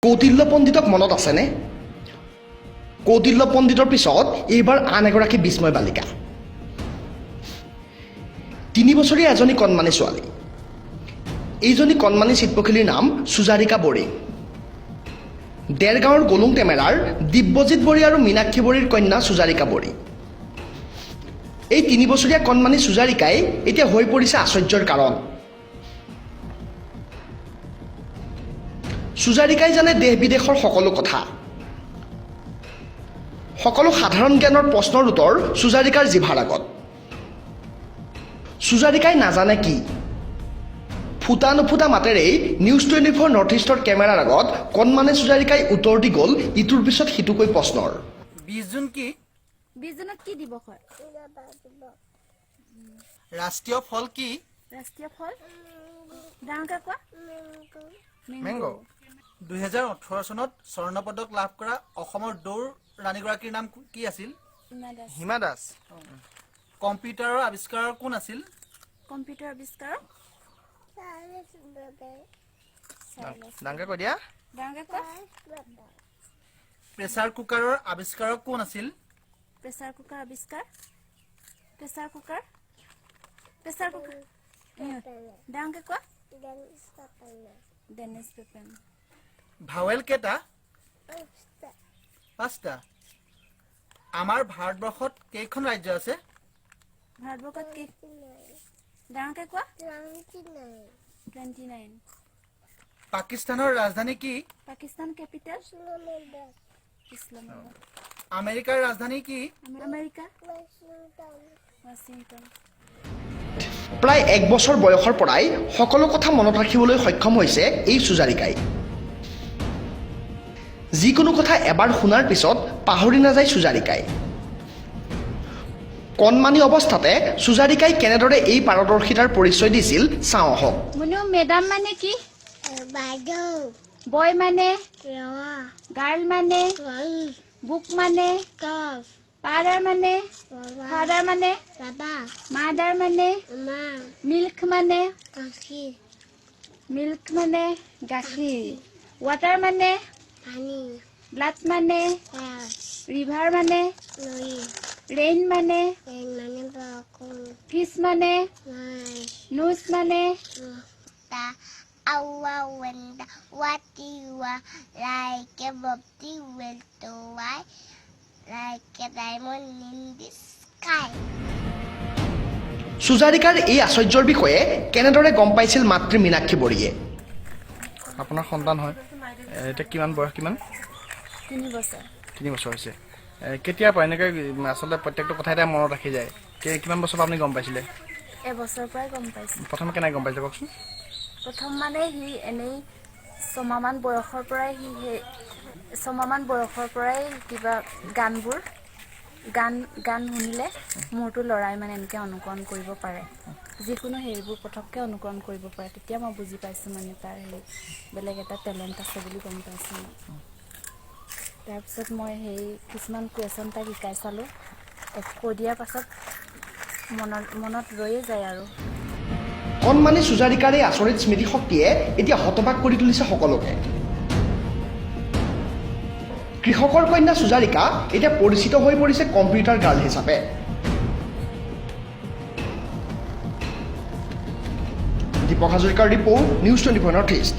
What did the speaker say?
কৌটিল্য পণ্ডিতক মনত আছেনে? কৌটিল্য পণ্ডিতৰ পিছত এইবাৰ আন এগৰাকী বিস্ময় বালিকা। 3 বছৰীয়া এজনী কণমানি ছোৱালী। এইজনী কণমানি চিত্ৰশীলীৰ নাম সুজাৰিকা বড়ি। দেৰগাঁৱৰ গলুং টেমেৰাৰ দিব্যজিৎ বড়ি আৰু মীনাক্ষী বড়িৰ কন্যা সুজাৰিকা বড়ি। এই 3 বছৰীয়া কণমানি সুজাৰিকাই এতিয়া হৈ পৰিছে আশ্চৰ্যৰ কাৰণ। সুজাৰিকাই জানে দেশ বিদেশৰ সকলো কথা। সকলো সাধাৰণ জ্ঞানৰ প্ৰশ্নৰ উত্তৰ সুজাৰিকাৰ জিভাৰ আগত। সুজাৰিকাই নাজানে কি? ফুটা নুফুটা মাতেৰেই নিউজ 24 নৰ্থ ইষ্টৰ কেমেৰাৰ আগত কণমানি সুজাৰিকাই উত্তৰ দি গ'ল ইটোৰ পিছত সিটোকৈ প্ৰশ্নৰ। 20 জুন কি? 20 জুনত কি দিৱস হয়? ৰাষ্ট্ৰীয় ফল কি? ৰাষ্ট্ৰীয় ফল ডাঙৰকৈ কোৱা। মেংগো। 2018 চনত স্বৰ্ণ পদক লাভ কৰা অসমৰ দৌৰ ৰাণীগৰাকীৰ নাম কি আছিল? হিমা দাস। কম্পিউটাৰৰ আৱিষ্কাৰৰ কোন আছিল? কম্পিউটাৰ আৱিষ্কাৰক ডাঙৰকৈ কৈ দিয়া। ডাঙৰকৈ কোৱা। প্ৰেছাৰ কুকাৰৰ আৱিষ্কাৰক কোন আছিল? প্ৰেছাৰ কুকাৰ আৱিষ্কাৰ ডাঙৰকৈ কোৱা। ডেনিছ পেপেন। ভাৱেল কেইটা? 5টা। আমাৰ ভাৰতবৰ্ষত কেইখন ৰাজ্য আছে? ভাৰতবৰ্ষত কি? ডাঙৰকৈ কোৱা। 29। পাকিস্তানৰ ৰাজধানী কি? পাকিস্তান কেপিটেল ইছলামাবাদ। আমেৰিকাৰ ৰাজধানী কি? America Washington. প্ৰায় 1 বছৰ বয়সৰ পৰাই সকলো কথা মনত ৰাখিবলৈ সক্ষম হৈছে এই সুজাৰিকাই। যিকোনো কথা এবাৰ শুনাৰ পিছত পাহৰি নাযায় সুজাৰিকাই। কণমানি অৱস্থাতে সুজাৰিকাই কেনেদৰে এই পাৰদৰ্শিতাৰ পৰিচয় দিছিল চাওঁ আহক। মুনু মেডাম মানে কি? বয় মানে গাৰ্ল মানে বুক মানে ফাদাৰ মানে মাদাৰ মানে মিল্ক মানে গাখীৰ ৱাটাৰ মানে ব্লাড মানে ৰিভাৰ মানে ৰেইন মানে ফিছ মানে নোজ মানে what you are like a bobby will do I like a diamond in the sky. সুজাৰিকাৰ এই আশ্চৰ্যৰ বিষয়ে কেনেদৰে গম পাইছিল মাতৃ মীনাক্ষী বড়িয়ে? আপোনাৰ সন্তান হয়, এতিয়া কিমান বয়স? কিমান? 3 বছৰ। 3 বছৰ হৈছে। কেতিয়াৰ পৰা এনেকৈ আচলতে প্ৰত্যেকটো কথাই তাই মনত ৰাখি যায়? কিমান বছৰ পৰা আপুনি গম পাইছিলে? এবছৰৰ পৰাই গম পাইছোঁ। প্ৰথমে কেনেকৈ গম পাইছিলে কওকচোন? প্ৰথম মানে সি এনেই ছমাহমান বয়সৰ পৰাই কিবা গান শুনিলে মূৰটো লৰাই মানে এনেকৈ অনুকৰণ কৰিব পাৰে। যিকোনো হেৰিবোৰ পটককৈ অনুকৰণ কৰিব পাৰে। তেতিয়া মই বুজি পাইছোঁ মানে তাৰ বেলেগ এটা টেলেণ্ট আছে বুলি গম পাইছোঁ। তাৰপিছত মই কিছুমান কুৱেশ্যন তাক শিকাই চালোঁ। কৈ দিয়াৰ পাছত মনত ৰৈয়ে যায় আৰু। কণমানি সুজাৰিকাৰ এই আচৰিত স্মৃতিশক্তিয়ে এতিয়া হতবাক কৰি তুলিছে সকলোকে। কৃষকৰ কন্যা সুজাৰিকা এতিয়া পৰিচিত হৈ পৰিছে কম্পিউটাৰ গাৰ্ল হিচাপে। দীপক হাজৰিকাৰ ৰিপৰ্ট, নিউজ 24 নৰ্থ ইষ্ট।